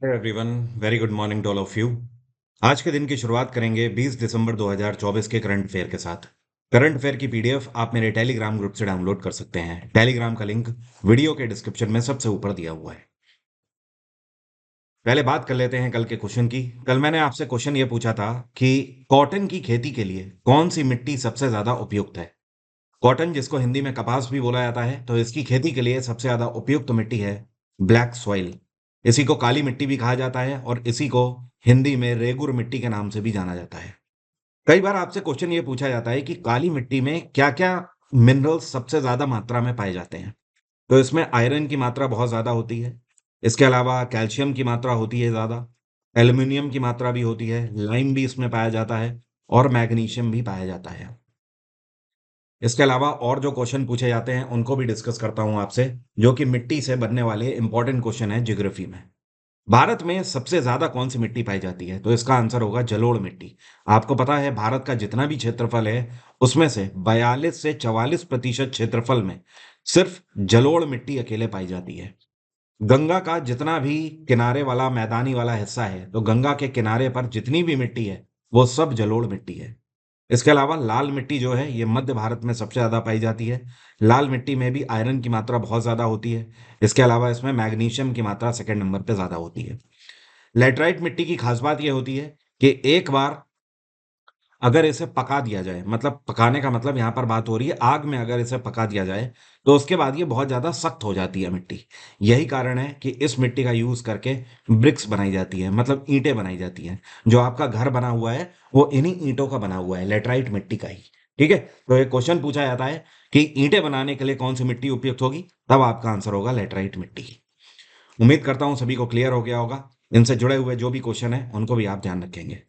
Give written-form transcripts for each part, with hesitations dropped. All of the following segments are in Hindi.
Hello everyone, very good morning to all of you. आज के दिन की शुरुआत करेंगे 20 दिसंबर 2024 के करंट अफेयर के साथ। करंट अफेयर की पीडीएफ आप मेरे टेलीग्राम ग्रुप से डाउनलोड कर सकते हैं। टेलीग्राम का लिंक वीडियो के डिस्क्रिप्शन में सबसे ऊपर दिया हुआ है। पहले बात कर लेते हैं कल के क्वेश्चन की। कल मैंने आपसे क्वेश्चन ये पूछा था कि कॉटन की खेती के लिए कौन सी मिट्टी सबसे ज्यादा उपयुक्त है। कॉटन, जिसको हिंदी में कपास भी बोला जाता है, तो इसकी खेती के लिए सबसे ज्यादा उपयुक्त मिट्टी है ब्लैक सॉइल। इसी को काली मिट्टी भी कहा जाता है और इसी को हिंदी में रेगुर मिट्टी के नाम से भी जाना जाता है। कई बार आपसे क्वेश्चन ये पूछा जाता है कि काली मिट्टी में क्या क्या मिनरल्स सबसे ज्यादा मात्रा में पाए जाते हैं। तो इसमें आयरन की मात्रा बहुत ज्यादा होती है। इसके अलावा कैल्शियम की मात्रा होती है ज्यादा। एल्यूमिनियम की मात्रा भी होती है, लाइम भी इसमें पाया जाता है और मैग्नीशियम भी पाया जाता है। इसके अलावा और जो क्वेश्चन पूछे जाते हैं उनको भी डिस्कस करता हूं आपसे, जो कि मिट्टी से बनने वाले इंपॉर्टेंट क्वेश्चन है ज्योग्राफी में। भारत में सबसे ज्यादा कौन सी मिट्टी पाई जाती है, तो इसका आंसर होगा जलोढ़ मिट्टी। आपको पता है भारत का जितना भी क्षेत्रफल है उसमें से 42 से 44% क्षेत्रफल में सिर्फ जलोढ़ मिट्टी अकेले पाई जाती है। गंगा का जितना भी किनारे वाला मैदानी वाला हिस्सा है, तो गंगा के किनारे पर जितनी भी मिट्टी है वो सब जलोढ़ मिट्टी है। इसके अलावा लाल मिट्टी जो है ये मध्य भारत में सबसे ज्यादा पाई जाती है। लाल मिट्टी में भी आयरन की मात्रा बहुत ज्यादा होती है। इसके अलावा इसमें मैग्नीशियम की मात्रा सेकंड नंबर पे ज्यादा होती है। लेटराइट मिट्टी की खास बात यह होती है कि एक बार अगर इसे पका दिया जाए, मतलब पकाने का मतलब यहाँ पर बात हो रही है आग में, अगर इसे पका दिया जाए तो उसके बाद ये बहुत ज्यादा सख्त हो जाती है मिट्टी। यही कारण है कि इस मिट्टी का यूज करके ब्रिक्स बनाई जाती है, मतलब ईंटें बनाई जाती हैं। जो आपका घर बना हुआ है वो इन्हीं ईंटों का बना हुआ है, लेटराइट मिट्टी का ही। ठीक है, तो एक क्वेश्चन पूछा जाता है कि ईंटें बनाने के लिए कौन सी मिट्टी उपयुक्त होगी, तब आपका आंसर होगा लेटराइट मिट्टी। उम्मीद करता हूं सभी को क्लियर हो गया होगा। इनसे जुड़े हुए जो भी क्वेश्चन है उनको भी आप ध्यान रखेंगे।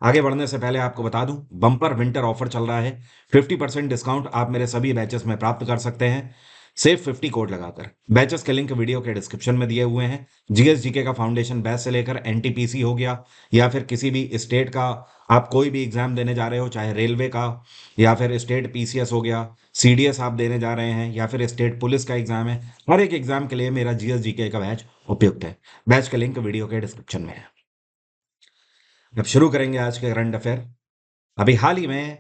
आगे बढ़ने से पहले आपको बता दूं, बम्पर विंटर ऑफर चल रहा है। 50% डिस्काउंट आप मेरे सभी बैचेस में प्राप्त कर सकते हैं, सेफ 50 कोड लगाकर। बैचेस के लिंक वीडियो के डिस्क्रिप्शन में दिए हुए हैं। जीएस जीके का फाउंडेशन बैच से लेकर एनटीपीसी हो गया, या फिर किसी भी स्टेट का आप कोई भी एग्जाम देने जा रहे हो, चाहे रेलवे का या फिर स्टेट पीसीएस हो गया, सीडीएस आप देने जा रहे हैं, या फिर स्टेट पुलिस का एग्जाम है, हर एक एग्जाम के लिए मेरा जीएस जीके का बैच उपयुक्त है। बैच का लिंक वीडियो के डिस्क्रिप्शन में है। अब शुरू करेंगे आज के करंट अफेयर। अभी हाल ही में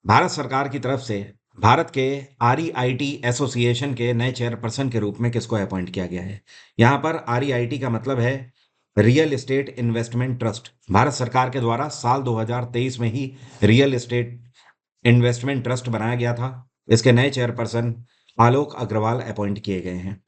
भारत सरकार की तरफ से भारत के आरईआईटी एसोसिएशन के नए चेयरपर्सन के रूप में किसको अपॉइंट किया गया है। यहाँ पर आरईआईटी का मतलब है real estate investment trust. Bharat सरकार के द्वारा साल 2023 में ही रियल एस्टेट इन्वेस्टमेंट ट्रस्ट बनाया गया था। इसके नए चेयरपर्सन आलोक अग्रवाल अपॉइंट किए गए हैं।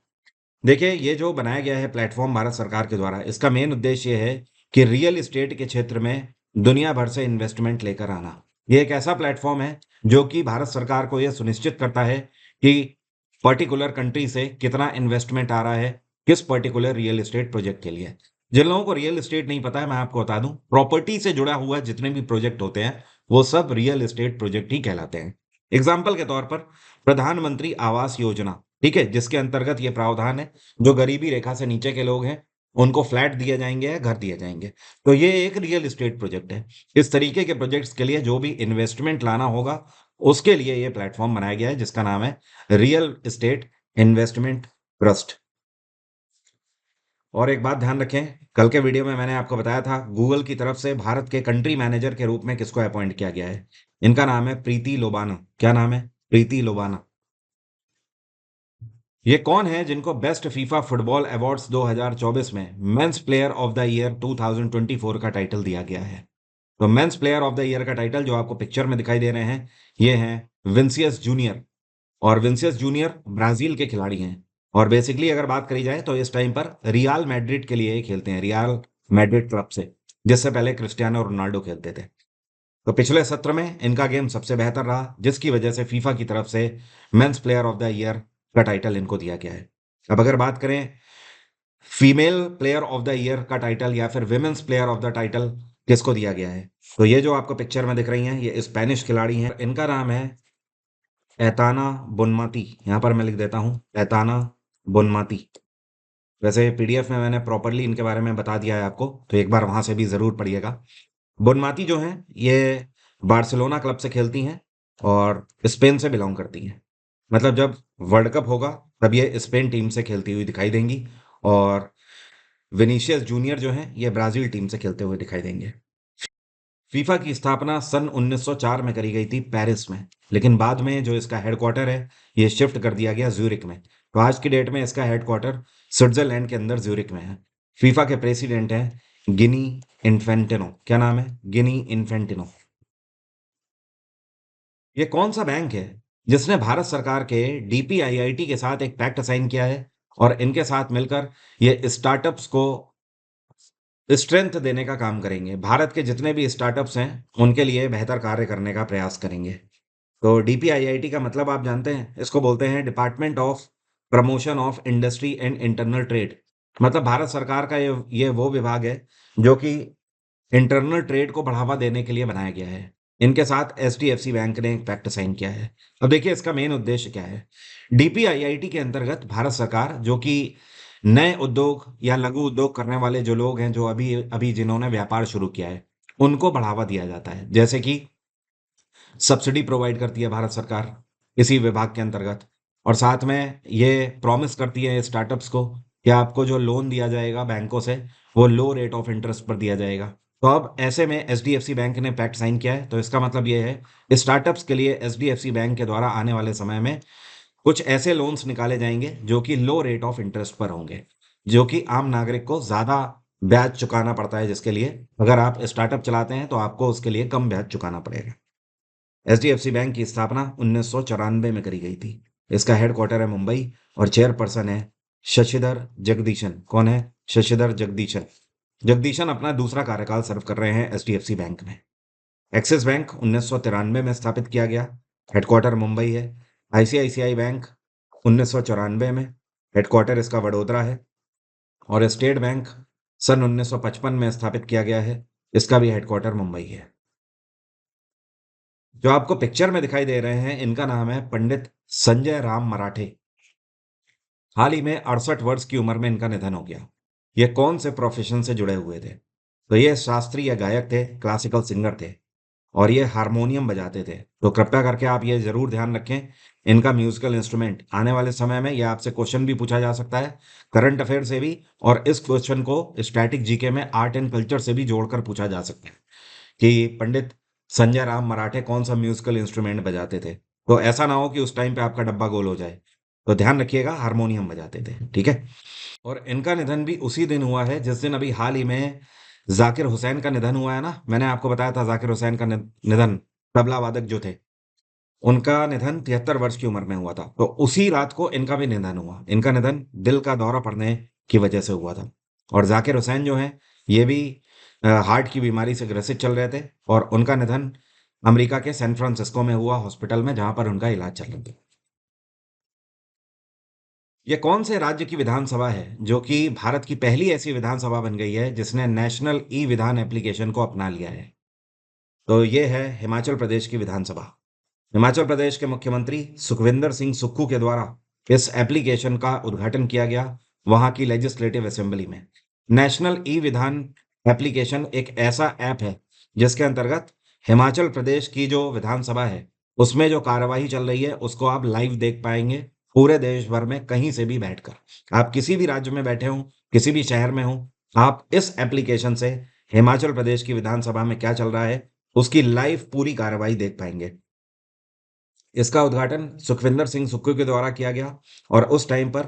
देखिए, ये जो बनाया गया है प्लेटफॉर्म भारत सरकार के द्वारा, इसका मेन उद्देश्य ये है कि रियल एस्टेट के क्षेत्र में दुनिया भर से इन्वेस्टमेंट लेकर आना। ये एक ऐसा प्लेटफॉर्म है जो कि भारत सरकार को यह सुनिश्चित करता है कि पर्टिकुलर कंट्री से कितना इन्वेस्टमेंट आ रहा है किस पर्टिकुलर रियल एस्टेट प्रोजेक्ट के लिए। जिन लोगों को रियल एस्टेट नहीं पता है, मैं आपको बता दूं, प्रॉपर्टी से जुड़ा हुआ जितने भी प्रोजेक्ट होते हैं वो सब रियल एस्टेट प्रोजेक्ट ही कहलाते हैं। एग्जाम्पल के तौर पर प्रधानमंत्री आवास योजना, ठीक है, जिसके अंतर्गत ये प्रावधान है, जो गरीबी रेखा से नीचे के लोग हैं उनको फ्लैट दिए जाएंगे या घर दिए जाएंगे। तो ये एक रियल एस्टेट प्रोजेक्ट है। इस तरीके के प्रोजेक्ट्स के लिए जो भी इन्वेस्टमेंट लाना होगा उसके लिए ये प्लेटफॉर्म बनाया गया है जिसका नाम है रियल एस्टेट इन्वेस्टमेंट ट्रस्ट। और एक बात ध्यान रखें, कल के वीडियो में मैंने आपको बताया था गूगल की तरफ से भारत के कंट्री मैनेजर के रूप में किसको अपॉइंट किया गया है। इनका नाम है प्रीति लोबाना। क्या नाम है? प्रीति लोबाना। ये कौन है जिनको बेस्ट फीफा फुटबॉल अवार्ड्स 2024 में men's player of the year 2024 का टाइटल दिया गया है। तो men's player of the year का टाइटल जो आपको पिक्चर में दिखाई दे रहे हैं ये हैं विंसियस जूनियर। और विंसियस जूनियर ब्राजील के खिलाड़ी हैं। और बेसिकली अगर बात करी जाए तो इस टाइम पर रियल मैड्रिड के लिए ही खेलते हैं, रियल मैड्रिड क्लब से, जिससे पहले क्रिस्टियानो रोनाल्डो खेलते थे। तो पिछले सत्र में इनका गेम सबसे बेहतर रहा, जिसकी वजह से फीफा की तरफ से men's player of the year का टाइटल इनको दिया गया है। अब अगर बात करें female player of the year का टाइटल या फिर women's player of the title किसको दिया गया है, तो ये जो आपको पिक्चर में दिख रही हैं ये स्पेनिश खिलाड़ी हैं। इनका नाम है एताना बुनमाती। यहाँ पर मैं लिख देता हूँ एताना बुनमाती। वैसे पीडीएफ में मैंने प्रॉपरली इनके बारे में बता दिया है आपको, तो एक बार वहां से भी जरूर पढ़िएगा। बुनमाती जो हैं ये बार्सिलोना क्लब से खेलती हैं और स्पेन से बिलोंग करती हैं। मतलब जब वर्ल्ड कप होगा तब ये स्पेन टीम से खेलती हुई दिखाई देंगी। और विनीशियस जूनियर जो हैं ये ब्राजील टीम से खेलते हुए दिखाई देंगे। फीफा की स्थापना सन 1904 में करी गई थी पेरिस में, लेकिन बाद में जो इसका हेडक्वार्टर है ये शिफ्ट कर दिया गया ज्यूरिक में। तो आज की डेट में इसका हेडक्वार्टर स्विट्जरलैंड के अंदर ज्यूरिक में है। फीफा के प्रेसिडेंट हैं गिनी इन्फेंटिनो। क्या नाम है? गिनी इन्फेंटिनो। ये कौन सा बैंक है जिसने भारत सरकार के डीपीआईआईटी के साथ एक पैक्ट साइन किया है और इनके साथ मिलकर ये स्टार्टअप्स को स्ट्रेंथ देने का काम करेंगे? भारत के जितने भी स्टार्टअप्स हैं उनके लिए बेहतर कार्य करने का प्रयास करेंगे। तो डीपीआईआईटी का मतलब आप जानते हैं, इसको बोलते हैं department of promotion of industry and internal trade. मतलब भारत सरकार का ये वो विभाग है जो कि इंटरनल ट्रेड को बढ़ावा देने के लिए बनाया गया है। इनके साथ एचडीएफसी बैंक ने एक पैक्ट साइन किया है। अब देखिए इसका मेन उद्देश्य क्या है। डीपीआईआईटी के अंतर्गत भारत सरकार जो कि नए उद्योग या लघु उद्योग करने वाले जो लोग हैं, जो अभी अभी जिन्होंने व्यापार शुरू किया है, उनको बढ़ावा दिया जाता है। जैसे कि सब्सिडी प्रोवाइड करती है भारत सरकार इसी विभाग के अंतर्गत, और साथ में ये प्रॉमिस करती है स्टार्टअप्स को कि आपको जो लोन दिया जाएगा बैंकों से वो लो रेट ऑफ इंटरेस्ट पर दिया जाएगा। तो अब ऐसे में एचडीएफसी बैंक ने पैक्ट साइन किया है, तो इसका मतलब ये है स्टार्टअप्स के लिए एचडीएफसी बैंक के द्वारा आने वाले समय में कुछ ऐसे लोन्स निकाले जाएंगे जो कि लो रेट ऑफ इंटरेस्ट पर होंगे, जो कि आम नागरिक को ज्यादा ब्याज चुकाना पड़ता है, जिसके लिए अगर आप स्टार्टअप चलाते हैं तो आपको उसके लिए कम ब्याज चुकाना पड़ेगा। एचडीएफसी बैंक की स्थापना 1994 में करी गई थी। इसका हेडक्वार्टर है मुंबई और चेयरपर्सन है शशिधर जगदीशन। कौन है? शशिधर जगदीशन। जगदीशन अपना दूसरा कार्यकाल सर्व कर रहे हैं एचडीएफसी बैंक में। एक्सिस बैंक 1993 में स्थापित किया गया, हेडक्वार्टर मुंबई है। आईसीआईसीआई बैंक 1994 में, हेडक्वार्टर इसका वडोदरा है। और स्टेट बैंक सन 1955 में स्थापित किया गया है, इसका भी हेडक्वार्टर मुंबई है। जो आपको पिक्चर में दिखाई दे रहे हैं इनका नाम है पंडित संजय राम मराठे। हाल ही में 68 वर्ष की उम्र में इनका निधन हो गया। ये कौन से प्रोफेशन से जुड़े हुए थे? तो ये शास्त्रीय गायक थे, क्लासिकल सिंगर थे, और ये हारमोनियम बजाते थे। तो कृपया करके आप ये जरूर ध्यान रखें, इनका म्यूजिकल इंस्ट्रूमेंट आने वाले समय में ये आपसे क्वेश्चन भी पूछा जा सकता है, करंट अफेयर से भी, और इस क्वेश्चन को स्टैटिक जीके में आर्ट एंड कल्चर से भी जोड़कर पूछा जा सकता है कि पंडित संजय राम मराठे कौन सा म्यूजिकल इंस्ट्रूमेंट बजाते थे। तो ऐसा ना हो कि उस टाइम पे आपका डब्बा गोल हो जाए, तो ध्यान रखिएगा, हारमोनियम बजाते थे। ठीक है। और इनका निधन भी उसी दिन हुआ है जिस दिन अभी हाल ही में जाकिर हुसैन का निधन हुआ है ना। मैंने आपको बताया था जाकिर हुसैन का निधन, तबला वादक जो थे, उनका निधन 73 वर्ष की उम्र में हुआ था। तो उसी रात को इनका भी निधन हुआ। इनका निधन दिल का दौरा पड़ने की वजह से हुआ था। और जाकिर हुसैन जो है ये भी हार्ट की बीमारी से ग्रसित चल रहे थे, और उनका निधन अमेरिका के सैन फ्रांसिस्को में हुआ, हॉस्पिटल में, जहां पर उनका इलाज चल रहा था। ये कौन से राज्य की विधानसभा है जो कि भारत की पहली ऐसी विधानसभा बन गई है जिसने नेशनल ई विधान एप्लीकेशन को अपना लिया है? तो ये है हिमाचल प्रदेश की विधानसभा। हिमाचल प्रदेश के मुख्यमंत्री सुखविंदर सिंह सुक्खू के द्वारा इस एप्लीकेशन का उद्घाटन किया गया वहां की लेजिस्लेटिव असेंबली में। नेशनल ई विधान एप्लीकेशन एक ऐसा ऐप है जिसके अंतर्गत हिमाचल प्रदेश की जो विधानसभा है उसमें जो कार्यवाही चल रही है उसको आप लाइव देख पाएंगे, पूरे देश भर में कहीं से भी बैठकर। आप किसी भी राज्य में बैठे हों, किसी भी शहर में हों, आप इस एप्लीकेशन से हिमाचल प्रदेश की विधानसभा में क्या चल रहा है उसकी लाइव पूरी कार्यवाही देख पाएंगे। इसका उद्घाटन सुखविंदर सिंह सुक्खू के द्वारा किया गया, और उस टाइम पर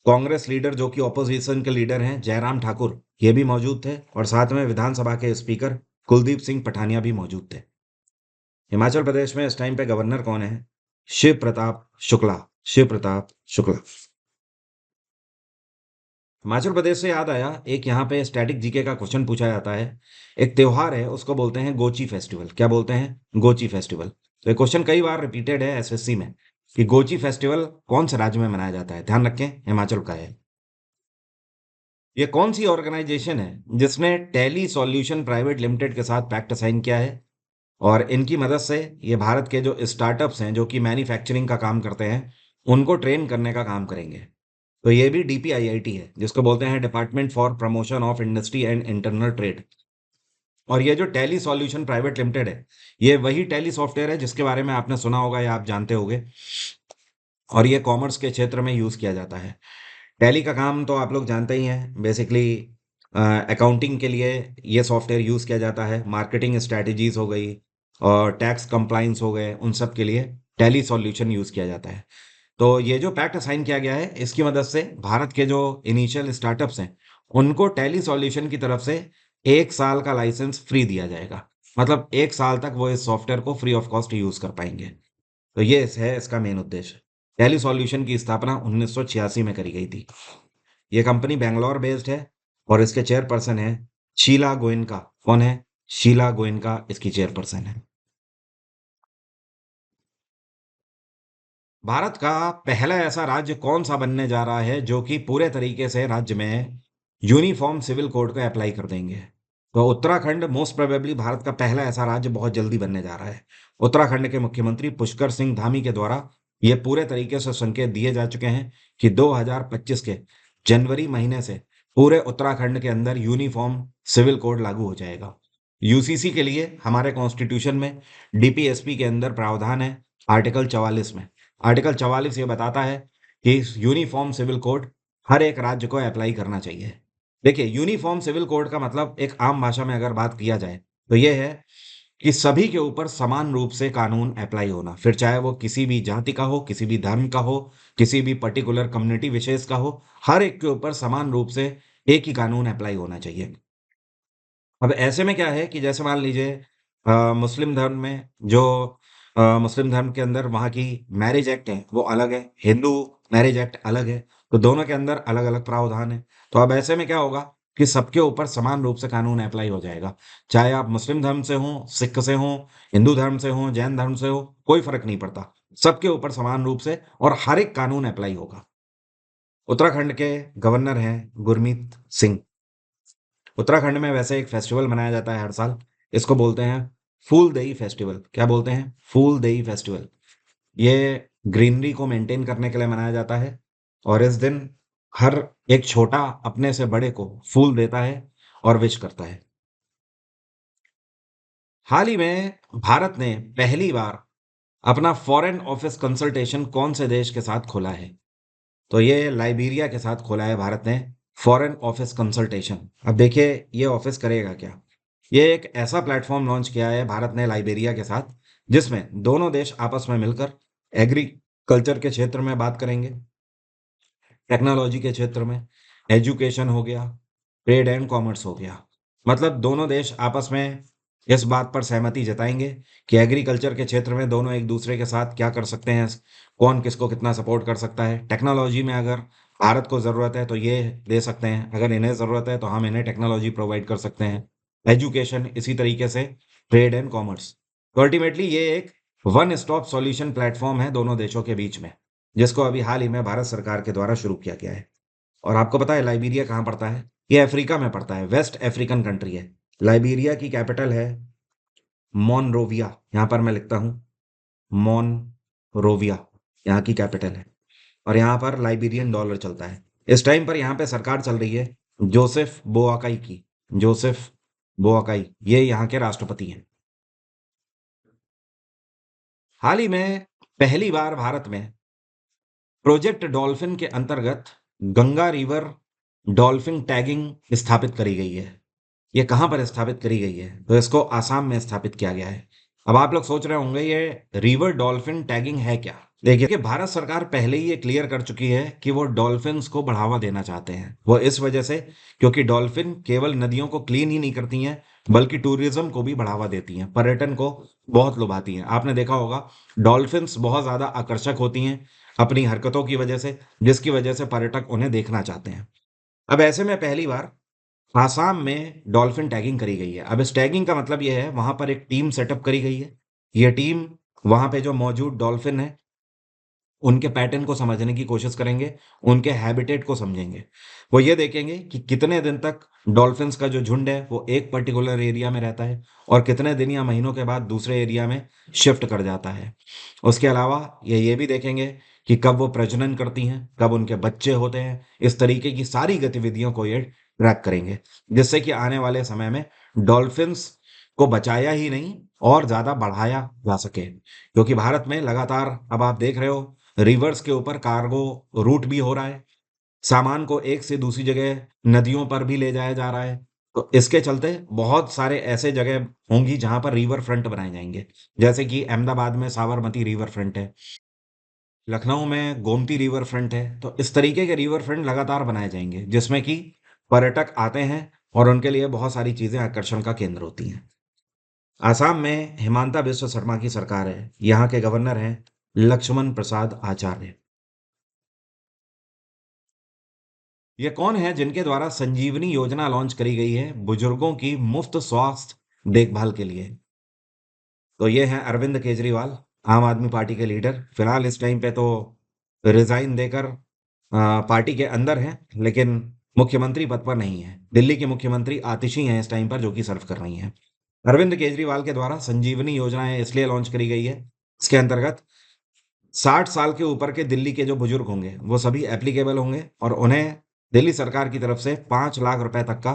कांग्रेस लीडर जो कि ऑपोजिशन के लीडर हैं जयराम ठाकुर, ये भी मौजूद थे, और साथ में विधानसभा के स्पीकर कुलदीप सिंह पठानिया भी मौजूद थे। हिमाचल प्रदेश में इस टाइम पे गवर्नर कौन है? शिव प्रताप शुक्ला। शिव प्रताप शुक्ला। हिमाचल प्रदेश से याद आया, एक यहाँ पे स्टैटिक जीके का क्वेश्चन पूछा जाता है। एक त्योहार है उसको बोलते हैं गोची फेस्टिवल। क्या बोलते हैं? गोची फेस्टिवल। तो ये क्वेश्चन कई बार रिपीटेड है एसएससी में कि गोची फेस्टिवल कौन से राज्य में मनाया जाता है। ध्यान रखें, हिमाचल का है। ये कौन सी ऑर्गेनाइजेशन है जिसने टेली सॉल्यूशन प्राइवेट लिमिटेड के साथ पैक्ट साइन किया है, और इनकी मदद से ये भारत के जो स्टार्टअप्स हैं जो कि मैन्युफैक्चरिंग का काम करते हैं उनको ट्रेन करने का काम करेंगे? तो ये भी डीपीआईआईटी है जिसको बोलते हैं department for promotion of industry and internal trade. और ये जो टेली सॉल्यूशन प्राइवेट लिमिटेड है ये वही टेली सॉफ्टवेयर है जिसके बारे में आपने सुना होगा या आप जानते होंगे, और ये कॉमर्स के क्षेत्र में यूज किया जाता है। टैली का काम तो आप लोग जानते ही हैं, बेसिकली अकाउंटिंग के लिए ये सॉफ्टवेयर यूज़ किया जाता है, मार्केटिंग स्ट्रैटेजीज हो गई और टैक्स कंप्लाइंस हो गए, उन सब के लिए टैली सॉल्यूशन यूज़ किया जाता है। तो ये जो पैक्ट असाइन किया गया है, इसकी मदद से भारत के जो इनिशियल स्टार्टअप्स हैं, उनको टैली सॉल्यूशन की तरफ से 1 साल का लाइसेंस फ्री दिया जाएगा। मतलब 1 साल तक वो इस सॉफ्टवेयर को फ्री ऑफ कॉस्ट यूज़ कर पाएंगे। तो ये है इसका मेन उद्देश्य। टैली सॉल्यूशन की स्थापना 1986 में करी गई थी। ये कंपनी बैंगलोर बेस्ड है और इसके चेयरपर्सन है शीला गोयनका। कौन है? शीला गोयनका इसकी चेयरपर्सन है। भारत का पहला ऐसा राज्य कौन सा बनने जा रहा है जो कि पूरे तरीके से राज्य में यूनिफॉर्म सिविल कोड को अप्लाई कर देंगे? तो उत्तराखंड मोस्ट प्रोबेबली भारत का पहला ऐसा राज्य बहुत जल्दी बनने जा रहा है। उत्तराखंड के मुख्यमंत्री पुष्कर सिंह धामी के द्वारा ये पूरे तरीके से संकेत दिए जा चुके हैं कि 2025 के जनवरी महीने से पूरे उत्तराखंड के अंदर यूनिफॉर्म सिविल कोड लागू हो जाएगा। यूसीसी के लिए हमारे कॉन्स्टिट्यूशन में डीपीएसपी के अंदर प्रावधान है आर्टिकल 44 में। आर्टिकल 44 ये बताता है कि यूनिफॉर्म सिविल कोड हर एक राज्य को अप्लाई करना चाहिए। देखिए, यूनिफॉर्म सिविल कोड का मतलब एक आम भाषा में अगर बात किया जाए तो ये है कि सभी के ऊपर समान रूप से कानून अप्लाई होना, फिर चाहे वो किसी भी जाति का हो, किसी भी धर्म का हो, किसी भी पर्टिकुलर कम्युनिटी विशेष का हो, हर एक के ऊपर समान रूप से एक ही कानून अप्लाई होना चाहिए। अब ऐसे में क्या है कि जैसे मान लीजिए मुस्लिम धर्म में जो मुस्लिम धर्म के अंदर वहाँ की मैरिज एक्ट है वो अलग है, हिंदू मैरिज एक्ट अलग है, तो दोनों के अंदर अलग अलग प्रावधान है। तो अब ऐसे में क्या होगा कि सबके ऊपर समान रूप से कानून अप्लाई हो जाएगा, चाहे आप मुस्लिम धर्म से हों, सिख से हों, हिंदू धर्म से हों, जैन धर्म से हो, कोई फर्क नहीं पड़ता। सबके ऊपर समान रूप से और हर एक कानून अप्लाई होगा। उत्तराखंड के गवर्नर हैं गुरमीत सिंह। उत्तराखंड में वैसे एक फेस्टिवल मनाया जाता है हर साल। इसको बोलते हैं फूल देई फेस्टिवल। क्या बोलते हैं? फूल देई फेस्टिवल। ये ग्रीनरी को मेंटेन करने के लिए मनाया जाता है और इस दिन हर एक छोटा अपने से बड़े को फूल देता है और विश करता है। हाल ही में भारत ने पहली बार अपना फॉरेन ऑफिस कंसल्टेशन कौन से देश के साथ खोला है? तो ये लाइबेरिया के साथ खोला है भारत ने फॉरेन ऑफिस कंसल्टेशन। अब देखिए ये ऑफिस करेगा क्या। ये एक ऐसा प्लेटफॉर्म लॉन्च किया है भारत ने लाइबेरिया के साथ जिसमें दोनों देश आपस में मिलकर एग्रीकल्चर के क्षेत्र में बात करेंगे, टेक्नोलॉजी के क्षेत्र में, एजुकेशन हो गया, ट्रेड एंड कॉमर्स हो गया। मतलब दोनों देश आपस में इस बात पर सहमति जताएंगे कि एग्रीकल्चर के क्षेत्र में दोनों एक दूसरे के साथ क्या कर सकते हैं, कौन किसको कितना सपोर्ट कर सकता है। टेक्नोलॉजी में अगर भारत को ज़रूरत है तो ये दे सकते हैं, अगर इन्हें ज़रूरत है तो हम इन्हें टेक्नोलॉजी प्रोवाइड कर सकते हैं। एजुकेशन इसी तरीके से, ट्रेड एंड कॉमर्स। तो अल्टीमेटली ये एक वन स्टॉप सॉल्यूशन प्लेटफॉर्म है दोनों देशों के बीच में, जिसको अभी हाल ही में भारत सरकार के द्वारा शुरू किया गया है। और आपको पता है लाइबेरिया कहाँ पड़ता है? ये अफ्रीका में पड़ता है, वेस्ट अफ्रीकन कंट्री है। लाइबेरिया की कैपिटल है मोनरोविया। यहाँ पर मैं लिखता हूँ मोनरोविया, यहाँ की कैपिटल है। और यहाँ पर लाइबेरियन डॉलर चलता है। इस टाइम पर यहाँ पे सरकार चल रही है जोसेफ बोआकाई की। जोसेफ बोआकाई ये यहाँ के राष्ट्रपति हैं। हाल ही में पहली बार भारत में प्रोजेक्ट डॉल्फिन के अंतर्गत गंगा रिवर डॉल्फिन टैगिंग स्थापित करी गई है। ये कहाँ पर स्थापित करी गई है? तो इसको आसाम में स्थापित किया गया है। अब आप लोग सोच रहे होंगे ये रिवर डॉल्फिन टैगिंग है क्या? देखिए कि भारत सरकार पहले ही ये क्लियर कर चुकी है कि वो डॉल्फिन्स को बढ़ावा देना चाहते हैं। वो इस वजह से क्योंकि डॉल्फिन केवल नदियों को क्लीन ही नहीं करती हैं बल्कि टूरिज्म को भी बढ़ावा देती हैं, पर्यटन को बहुत लुभाती हैं। आपने देखा होगा डॉल्फिन्स बहुत ज्यादा आकर्षक होती हैं अपनी हरकतों की वजह से, जिसकी वजह से पर्यटक उन्हें देखना चाहते हैं। अब ऐसे में पहली बार आसाम में डॉल्फिन टैगिंग करी गई है। अब इस टैगिंग का मतलब ये है वहां पर एक टीम सेटअप करी गई है। ये टीम वहां पे जो मौजूद डॉल्फिन है उनके पैटर्न को समझने की कोशिश करेंगे, उनके हैबिटेट को समझेंगे। वो ये देखेंगे कि कितने दिन तक डॉल्फिन्स का जो झुंड है वो एक पर्टिकुलर एरिया में रहता है और कितने दिन या महीनों के बाद दूसरे एरिया में शिफ्ट कर जाता है। उसके अलावा ये भी देखेंगे कि कब वो प्रजनन करती हैं, कब उनके बच्चे होते हैं। इस तरीके की सारी गतिविधियों को ये ट्रैक करेंगे, जिससे कि आने वाले समय में डॉल्फिन्स को बचाया ही नहीं और ज़्यादा बढ़ाया जा सके। क्योंकि भारत में लगातार अब आप देख रहे हो रिवर्स के ऊपर कार्गो रूट भी हो रहा है। सामान को एक से दूसरी जगह नदियों पर भी ले जाया जा रहा है। तो इसके चलते बहुत सारे ऐसे जगह होंगी जहां पर रिवर फ्रंट बनाए जाएंगे, जैसे कि अहमदाबाद में साबरमती रिवर फ्रंट है, लखनऊ में गोमती रिवर फ्रंट है। तो इस तरीके के रिवर फ्रंट लगातार बनाए जाएंगे, जिसमें कि पर्यटक आते हैं और उनके लिए बहुत सारी चीजें आकर्षण का केंद्र होती हैं। आसाम में हिमांता बिस्वा शर्मा की सरकार है, यहाँ के गवर्नर हैं लक्ष्मण प्रसाद आचार्य। ये कौन है जिनके द्वारा संजीवनी योजना लॉन्च करी गई है बुजुर्गों की मुफ्त स्वास्थ्य देखभाल के लिए? तो ये हैं अरविंद केजरीवाल, आम आदमी पार्टी के लीडर। फिलहाल इस टाइम पे तो रिजाइन देकर पार्टी के अंदर हैं, लेकिन मुख्यमंत्री पद पर नहीं है। दिल्ली की मुख्यमंत्री आतिशी हैं इस टाइम पर, जो कि सर्व कर रही हैं। अरविंद केजरीवाल के द्वारा संजीवनी योजनाएं इसलिए लॉन्च करी गई है, इसके अंतर्गत 60 साल के ऊपर के दिल्ली के जो बुजुर्ग होंगे वो सभी एप्लीकेबल होंगे और उन्हें दिल्ली सरकार की तरफ से 5 लाख रुपए तक का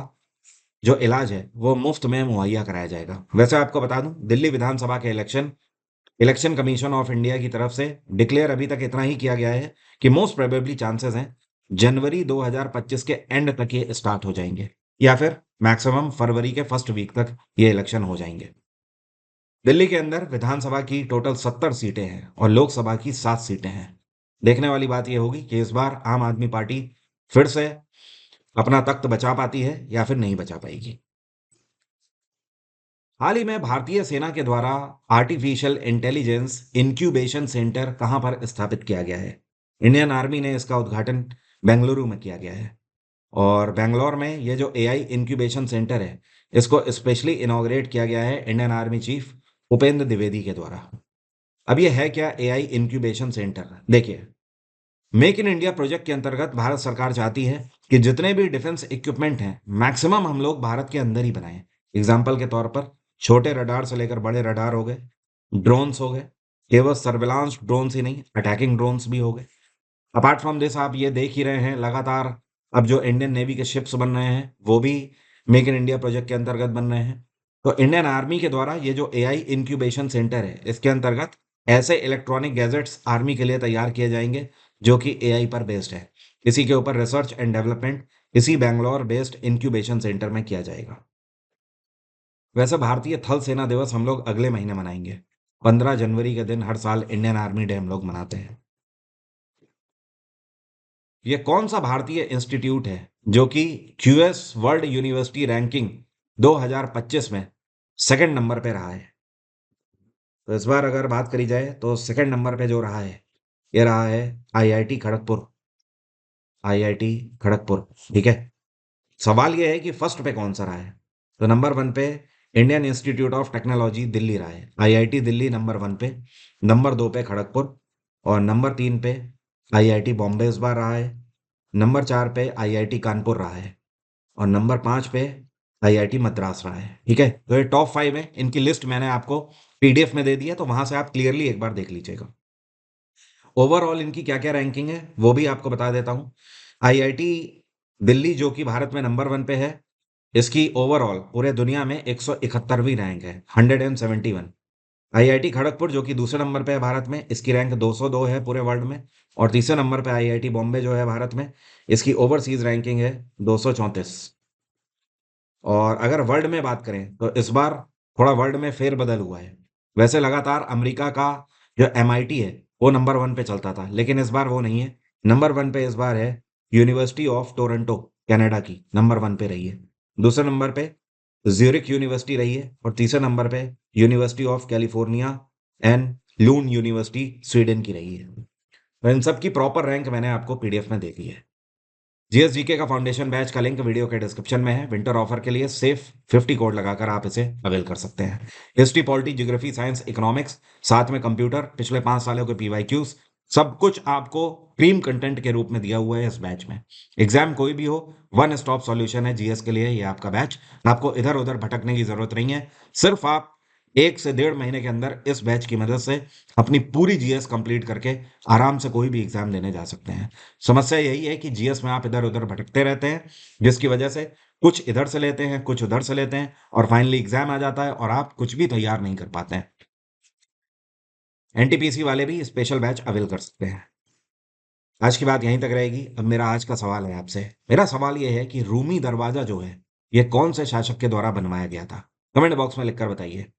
जो इलाज है वो मुफ्त में मुहैया कराया जाएगा। वैसे आपको बता दूं, दिल्ली विधानसभा के election election commission of India की तरफ से डिक्लेयर अभी तक इतना ही किया गया है कि मोस्ट प्रोबेबली चांसेस हैं जनवरी 2025 के एंड तक ये स्टार्ट हो जाएंगे, या फिर मैक्सिमम फरवरी के फर्स्ट वीक तक ये इलेक्शन हो जाएंगे। दिल्ली के अंदर विधानसभा की टोटल 70 सीटें हैं और लोकसभा की 7 सीटें हैं। देखने वाली बात यह होगी कि इस बार आम आदमी पार्टी फिर से अपना तख्त बचा पाती है या फिर नहीं बचा पाएगी। हाल ही में भारतीय सेना के द्वारा आर्टिफिशियल इंटेलिजेंस इंक्यूबेशन सेंटर कहां पर स्थापित किया गया है? इंडियन आर्मी ने इसका उद्घाटन बेंगलुरु में किया गया है। और बेंगलोर में ये जो एआई इंक्यूबेशन सेंटर है, इसको स्पेशली इनॉग्रेट किया गया है Indian army chief Upendra Dwivedi के द्वारा। अब ये है क्या एआई इंक्यूबेशन सेंटर? देखिए, मेक इन इंडिया प्रोजेक्ट के अंतर्गत भारत सरकार चाहती है कि जितने भी डिफेंस इक्विपमेंट हैं मैक्सिमम हम लोग भारत के अंदर ही बनाएं। एग्जाम्पल के तौर पर छोटे रडार से लेकर बड़े रडार हो गए, ड्रोन्स हो गए, केवल सर्विलांस ड्रोन्स ही नहीं, अटैकिंग ड्रोन्स भी हो गए। अपार्ट फ्रॉम दिस आप ये देख ही रहे हैं लगातार अब जो इंडियन नेवी के शिप्स बन रहे हैं वो भी मेक इन इंडिया प्रोजेक्ट के अंतर्गत बन रहे हैं। तो इंडियन आर्मी के द्वारा ये जो एआई इंक्यूबेशन सेंटर है, इसके अंतर्गत ऐसे इलेक्ट्रॉनिक गैजेट्स आर्मी के लिए तैयार किए जाएंगे जो कि एआई पर बेस्ड है। इसी के ऊपर रिसर्च एंड डेवलपमेंट इसी बैंगलोर बेस्ड इंक्यूबेशन सेंटर में किया जाएगा। वैसे भारतीय थल सेना दिवस हम लोग अगले महीने मनाएंगे। 15 जनवरी के दिन हर साल इंडियन आर्मी डे हम लोग मनाते हैं। ये कौन सा भारतीय इंस्टीट्यूट है जो कि क्यूएस वर्ल्ड यूनिवर्सिटी रैंकिंग 2025 में सेकंड नंबर पे रहा है? तो इस बार अगर बात करी जाए तो सेकंड नंबर पे जो रहा है, ये रहा है आईआईटी खड़गपुर। आईआईटी खड़गपुर, ठीक है। सवाल ये है कि फर्स्ट पे कौन सा रहा है? तो नंबर वन पे Indian institute of technology Delhi रहा है, आईआईटी दिल्ली नंबर वन पे। नंबर दो पे खड़गपुर। और नंबर तीन पे आईआईटी बॉम्बे इस बार रहा है। नंबर चार पे आईआईटी कानपुर रहा है। और नंबर पाँच पे आईआईटी मद्रास रहा है। ठीक है, तो ये टॉप 5 है। इनकी लिस्ट मैंने आपको पीडीएफ में दे दी है, तो वहां से आप क्लियरली एक बार देख लीजिएगा। ओवरऑल इनकी क्या क्या रैंकिंग है वो भी आपको बता देता हूँ। आईआईटी दिल्ली जो कि भारत में नंबर वन पे है, इसकी ओवरऑल पूरे दुनिया में 171वीं रैंक है, 171। आईआईटी खड़गपुर जो कि दूसरे नंबर पे है भारत में, इसकी रैंक 202 है पूरे वर्ल्ड में। और तीसरे नंबर पे आईआईटी बॉम्बे जो है भारत में, इसकी ओवरसीज रैंकिंग है 234। और अगर वर्ल्ड में बात करें तो इस बार थोड़ा वर्ल्ड में फेरबदल हुआ है। वैसे लगातार अमेरिका का जो एमआईटी है वो नंबर वन पे चलता था, लेकिन इस बार वो नहीं है। नंबर वन पे इस बार है यूनिवर्सिटी ऑफ टोरंटो, कनाडा की नंबर वन पे रही है। दूसरे नंबर पे ज्यूरिख यूनिवर्सिटी रही है और तीसरे नंबर पे university of California and loon university Sweden की रही है। तो इन सब की प्रॉपर रैंक मैंने आपको पीडीएफ में दे दी है। जीएसजीके का फाउंडेशन बैच का लिंक वीडियो के डिस्क्रिप्शन में है। विंटर ऑफर के लिए सेफ 50 कोड लगाकर आप इसे अवेल कर सकते हैं। History, polity, geography, science, economics, साथ में कंप्यूटर, पिछले 5 सालों के पीवाईक्यूज, सब कुछ आपको क्रीम कंटेंट के रूप में दिया हुआ है इस बैच में। एग्जाम कोई भी हो, वन स्टॉप सॉल्यूशन है जीएस के लिए ये आपका बैच। आपको इधर उधर भटकने की जरूरत नहीं है। सिर्फ आप 1 से 1.5 महीने के अंदर इस बैच की मदद से अपनी पूरी जीएस कंप्लीट करके आराम से कोई भी एग्जाम देने जा सकते हैं। समस्या यही है कि जीएस में आप इधर उधर भटकते रहते हैं, जिसकी वजह से कुछ इधर से लेते हैं, कुछ उधर से लेते हैं, और फाइनली एग्जाम आ जाता है और आप कुछ भी तैयार नहीं कर पाते हैं। एनटीपीसी वाले भी स्पेशल बैच अवेल कर सकते हैं। आज की बात यहीं तक रहेगी। अब मेरा आज का सवाल है आपसे। मेरा सवाल ये है कि रूमी दरवाजा जो है, ये कौन से शासक के द्वारा बनवाया गया था? कमेंट बॉक्स में लिखकर बताइए।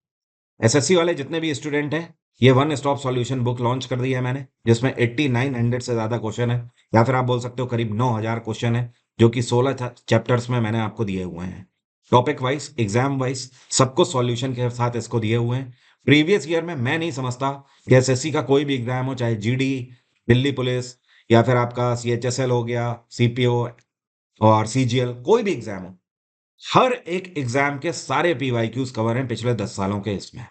एसएससी वाले जितने भी स्टूडेंट हैं, ये one stop solution book launch कर दी है मैंने, जिसमें 8900 से ज्यादा क्वेश्चन है, या फिर आप बोल सकते हो करीब 9000 क्वेश्चन है, जो कि 16 चैप्टर्स में मैंने आपको दिए हुए हैं। टॉपिक वाइज, एग्जाम वाइज, सबको सॉल्यूशन के साथ इसको दिए हुए हैं। प्रीवियस ईयर में मैं नहीं समझता कि एसएससी का कोई भी एग्जाम हो, चाहे जीडी, दिल्ली पुलिस, या फिर आपका सीएचएसएल हो गया, सीपीओ और सीजीएल, कोई भी एग्जाम हो, हर एक एग्जाम के सारे पीवाईक्यूज कवर हैं पिछले 10 सालों के इसमें।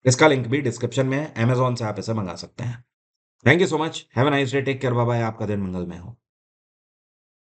इसका लिंक भी डिस्क्रिप्शन में है, अमेजॉन से आप इसे मंगा सकते हैं। Thank you so much, have a nice day, take care, bye bye, आपका दिन मंगलमय हो।